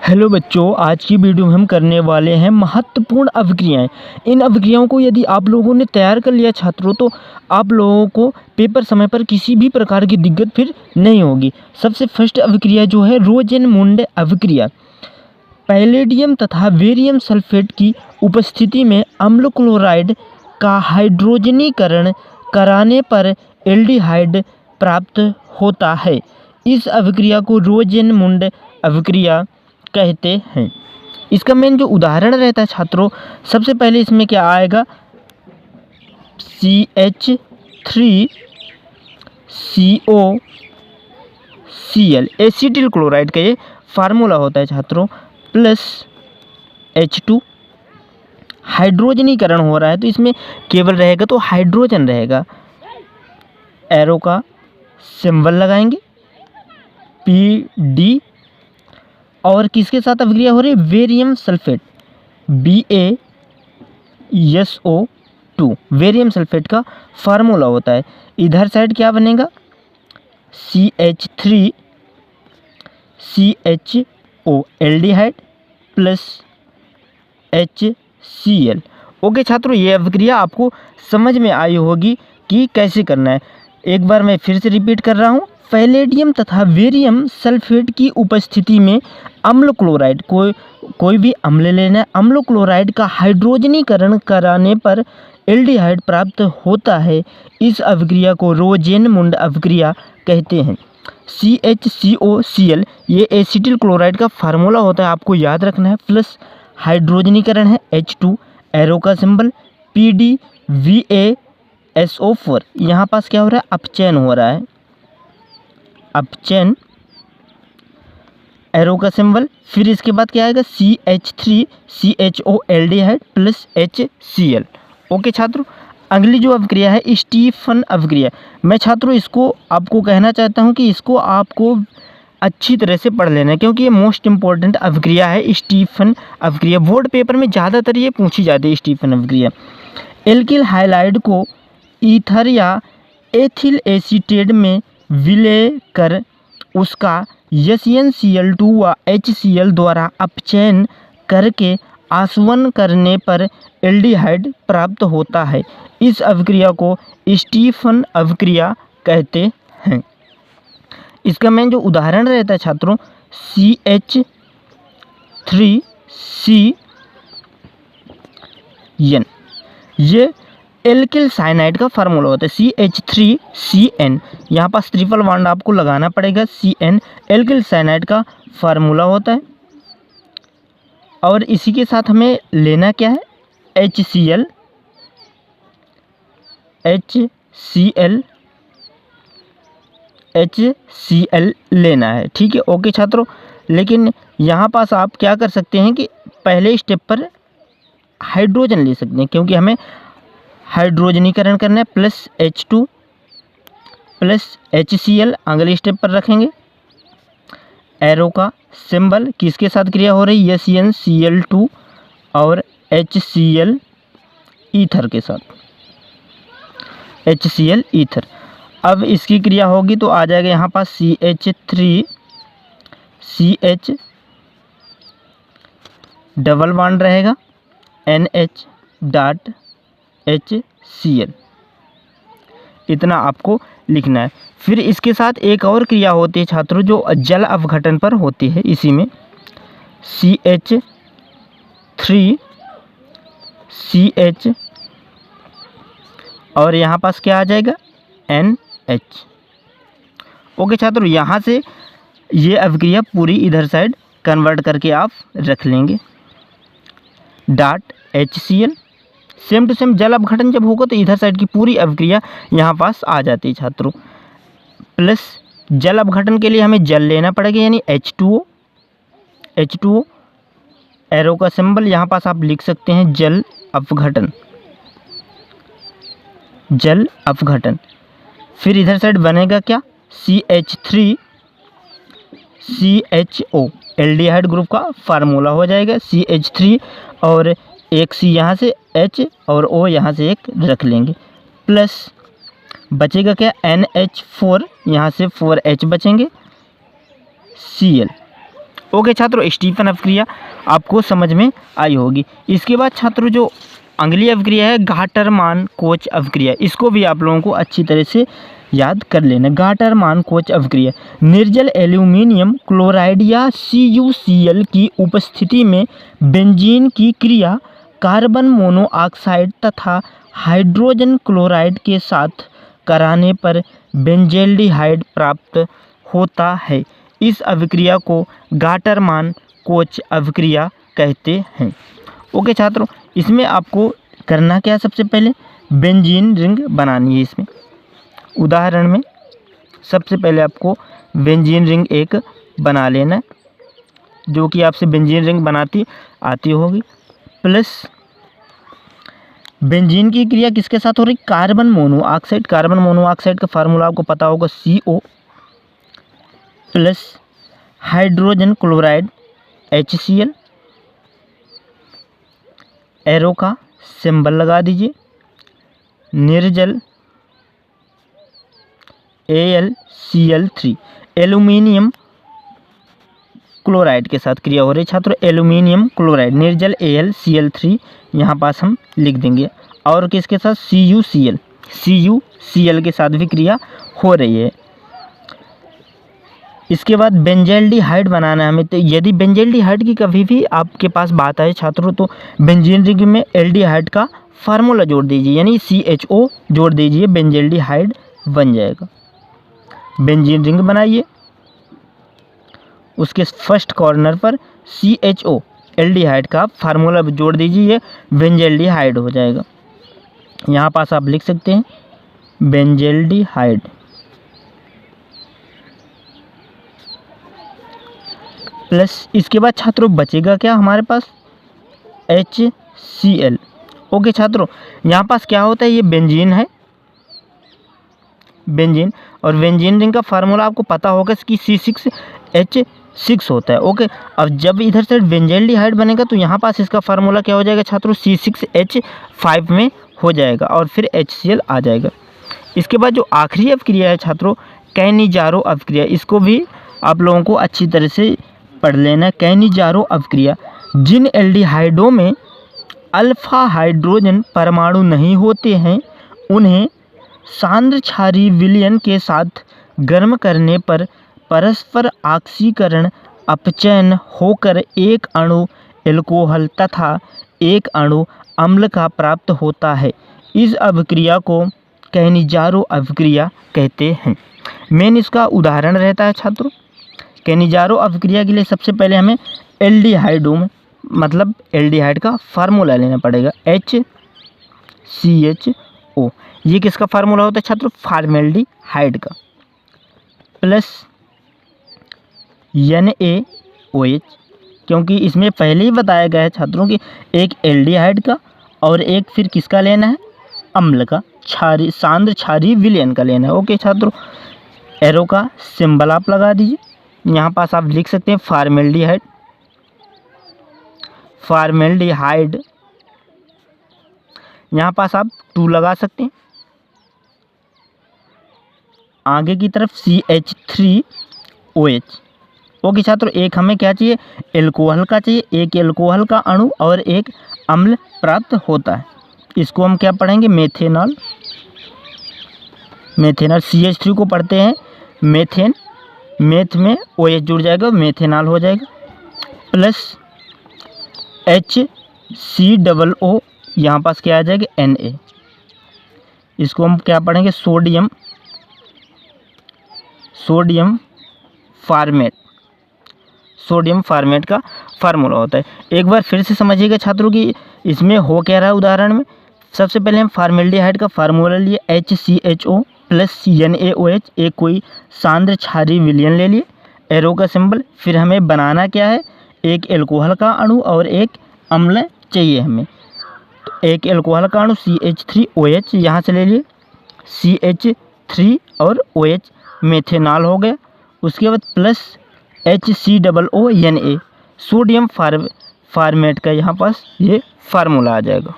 Hello बच्चों, आज की वीडियो में हम करने वाले हैं महत्वपूर्ण अभिक्रियाएं। इन अभिक्रियाओं को यदि आप लोगों ने तैयार कर लिया छात्रों, तो आप लोगों को पेपर समय पर किसी भी प्रकार की दिक्कत फिर नहीं होगी। सबसे फर्स्ट अभिक्रिया जो है रोजेनमुंड अभिक्रिया। पैलेडियम तथा बेरियम सल्फेट की उपस्थिति में अम्ल क्लोराइड का हाइड्रोजनीकरण कराने पर एल्डिहाइड प्राप्त होता है। इस अभिक्रिया को रोजेनमुंड अभिक्रिया कहते हैं। इसका मेन जो उदाहरण रहता है छात्रों, सबसे पहले इसमें क्या आएगा, CH3COCl एसिटिल क्लोराइड का ये फार्मूला होता है छात्रों, प्लस H2 हाइड्रोजनीकरण हो रहा है तो इसमें केवल रहेगा तो हाइड्रोजन रहेगा। एरो का सिंबल लगाएंगे PD और किसके साथ अभिक्रिया हो रही है, barium sulphate BaSO2 barium sulphate का फार्मूला होता है। इधर साइड क्या बनेगा, CH3CHO aldehyde plus HCl। Okay छात्रों, ये अभिक्रिया आपको समझ में आई होगी कि कैसे करना है। एक बार मैं फिर से रिपीट कर रहा हूँ। पैलेडियम तथा बेरियम सल्फेट की उपस्थिति में अम्ल क्लोराइड, कोई भी अम्ल लेना है, अम्ल क्लोराइड का हाइड्रोजनीकरण कराने पर एल्डिहाइड प्राप्त होता है। इस अभिक्रिया को रोजेनमुंड अभिक्रिया कहते हैं। CHCOCl ये एसिटिल क्लोराइड का फार्मूला होता है, आपको याद रखना है, प्लस हाइड्रोजनीकरण है H2, एरो का सिंबल PDVaSO4। यहाँ पास क्या हो रहा है, अपचयन हो रहा है, अपचयन, एरो का सिंबल। फिर इसके बाद क्या आएगा, CH3CHO aldehyde plus HCl। Okay छात्रों, अगली जो अभिक्रिया है स्टीफन अभिक्रिया। मैं छात्रों इसको आपको कहना चाहता हूँ कि इसको आपको अच्छी तरह से पढ़ लेना है, क्योंकि ये मोस्ट इंपॉर्टेंट अभिक्रिया है स्टीफन अभिक्रिया। बोर्ड पेपर में ज़्यादातर ये पूछी जाती है स्टीफन अभिक्रिया। एल्किल हाइलाइड को ईथर या एथिल एसीटेट में विलय कर उसका SnCl2 व HCl द्वारा अपचयन करके आसवन करने पर एल्डिहाइड प्राप्त होता है। इस अभिक्रिया को स्टीफन अभिक्रिया कहते हैं। इसका मेन जो उदाहरण रहता है छात्रों, CH3CN ये एल्किल साइनाइड का फार्मूला होता है। CH3CN यहाँ पास ट्रिपल बॉन्ड आपको लगाना पड़ेगा, CN एल्किल साइनाइड का फार्मूला होता है। और इसी के साथ हमें लेना क्या है, HCl लेना है, ठीक है। ओके छात्रों, लेकिन यहाँ पास आप क्या कर सकते हैं कि पहले स्टेप पर हाइड्रोजन ले सकते हैं, क्योंकि हमें हाइड्रोजनीकरण करना है, प्लस H2 प्लस HCl अगले स्टेप पर रखेंगे। एरो का सिंबल किसके साथ क्रिया हो रही है, SnCl2 और HCl ईथर के साथ, HCl ईथर। अब इसकी क्रिया होगी तो आ जाएगा यहाँ पास CH3CH डबल बॉन्ड रहेगा, NH डॉट HCl, इतना आपको लिखना है। फिर इसके साथ एक और क्रिया होती है छात्रों जो जल अपघटन पर होती है, इसी में CH3CH और यहाँ पास क्या आ जाएगा, NH। ओके छात्रों, यहाँ से ये अभिक्रिया पूरी इधर साइड कन्वर्ट करके आप रख लेंगे, dot HCl। Same to same जल अपघटन जब होगा तो इधर साइड की पूरी अभिक्रिया यहाँ पास आ जाती है छात्रों। प्लस जल अपघटन के लिए हमें जल लेना पड़ेगा, यानी H2O एरो का सिंबल यहाँ पास आप लिख सकते हैं, जल अपघटन, जल अपघटन। फिर इधर साइड बनेगा क्या, CH3CHO एल्डिहाइड ग्रुप का फार्मूला हो जाएगा, CH3 और एक C यहाँ से H और O यहाँ से एक रख लेंगे, प्लस बचेगा क्या, NH4 यहाँ से 4H बचेंगे, Cl। ओके छात्रों, स्टीफन अभिक्रिया आपको समझ में आई होगी। इसके बाद छात्रों जो अगली अभिक्रिया है गाटरमान कोच अभिक्रिया, इसको भी आप लोगों को अच्छी तरह से याद कर लेना। गाटरमान कोच अभिक्रिया निर्जल एल्यूमिनियम क्लोराइड या CuCl की उपस्थिति में बेंजीन की क्रिया कार्बन मोनोऑक्साइड तथा हाइड्रोजन क्लोराइड के साथ कराने पर बेंजल्डिहाइड प्राप्त होता है। इस अभिक्रिया को गाटरमान कोच अभिक्रिया कहते हैं। ओके छात्रों, इसमें आपको करना क्या है, सबसे पहले बेंजीन रिंग बनानी है। इसमें उदाहरण में सबसे पहले आपको बेंजीन रिंग एक बना लेना है, जो कि आपसे बेंजीन रिंग बनाती आती होगी। प्लस बेंजीन की क्रिया किसके साथ हो रही, कार्बन मोनोऑक्साइड। कार्बन मोनोऑक्साइड का फार्मूला आपको पता होगा CO plus hydrogen chloride HCl, arrow का सिंबल लगा दीजिए, निर्जल AlCl3 एल्यूमिनियम क्लोराइड के साथ क्रिया हो रही है छात्रों, एल्यूमिनियम क्लोराइड निर्जल AlCl3 यहाँ पास हम लिख देंगे। और किसके साथ, CuCl के साथ भी क्रिया हो रही है। इसके बाद बेंजल्डिहाइड बनाना है हमें। तो यदि बेंजल्डिहाइड की कभी भी आपके पास बात आए छात्रों, तो बेंजीन रिंग में एल्डिहाइड का फार्मूला जोड़ दीजिए, यानी CHO जोड़ दीजिए, बेंजल्डिहाइड बन जाएगा। बेंजीन रिंग बनाइए, उसके फर्स्ट कॉर्नर पर CHO एल्डिहाइड का फार्मूला जोड़ दीजिए, ये बेंजल्डिहाइड हो जाएगा। यहाँ पास आप लिख सकते हैं बेंजल्डिहाइड। प्लस इसके बाद छात्रों बचेगा क्या हमारे पास, HCl। ओके छात्रों, यहाँ पास क्या होता है, ये बेंजीन है, बेंजीन, और बेंजीन रिंग का फार्मूला आपको पता होगा कि C6H6 होता है। ओके, अब जब इधर से बेंजल्डिहाइड बनेगा तो यहाँ पास इसका फार्मूला क्या हो जाएगा छात्रों, C6H5 में हो जाएगा और फिर HCl आ जाएगा। इसके बाद जो आखिरी अभिक्रिया है छात्रों, कैनिजारो अभिक्रिया, इसको भी आप लोगों को अच्छी तरह से पढ़ लेना। कैनिजारो अभिक्रिया, जिन एल्डिहाइडों में अल्फा हाइड्रोजन परमाणु नहीं होते हैं, उन्हें सांद्र क्षारीय विलयन के साथ गर्म करने पर परस्पर ऑक्सीकरण अपचयन होकर एक अणु एल्कोहल तथा एक अणु अम्ल का प्राप्त होता है। इस अभिक्रिया को कैनिजारो अभिक्रिया कहते हैं। मेन इसका उदाहरण रहता है छात्रों, कैनिजारो अभिक्रिया के लिए सबसे पहले हमें एल्डिहाइडों में मतलब एल्डिहाइड का फार्मूला लेना पड़ेगा, HCHO। ये किसका फार्मूला होता है छात्रों, फॉर्मेल्डिहाइड का, प्लस NaOH, क्योंकि इसमें पहले ही बताया गया है छात्रों कि एक एल्डिहाइड का और एक फिर किसका लेना है, अम्ल का, सांद्र क्षारीय विलयन का लेना है। ओके छात्रों, एरो का सिंबल आप लगा दीजिए, यहाँ पास आप लिख सकते हैं फॉर्मेल्डिहाइड, फॉर्मेल्डिहाइड, यहाँ पास आप 2 लगा सकते हैं। आगे की तरफ CH3OH। ओके छात्रों, एक हमें क्या चाहिए, एल्कोहल का चाहिए, एक एल्कोहल का अणु और एक अम्ल प्राप्त होता है। इसको हम क्या पढ़ेंगे, मेथेनॉल। मेथेनॉल, CH3 को पढ़ते हैं मेथेन, मेथ में OH जुड़ जाएगा, मेथेनॉल हो जाएगा, प्लस HCOO, यहाँ पास क्या आ जाएगा, Na। इसको हम क्या पढ़ेंगे, sodium, sodium format, sodium format का फार्मूला होता है। एक बार फिर से समझिएगा छात्रों कि इसमें हो क्या रहा है। उदाहरण में सबसे पहले हम फॉर्मेल्डिहाइड का फार्मूला लिए, HCHO प्लस NaOH, एक कोई सांद्र क्षारीय विलयन ले लिए, एरो का सिंबल। फिर हमें बनाना क्या है, एक एल्कोहल का अणु और एक अम्ल चाहिए हमें। तो एक एल्कोहल का अणु CH3OH यहाँ से ले लिए, CH3 और OH मेथेनॉल हो गया। उसके बाद plus HCOO Na, sodium format का यहाँ पास ये फार्मूला आ जाएगा।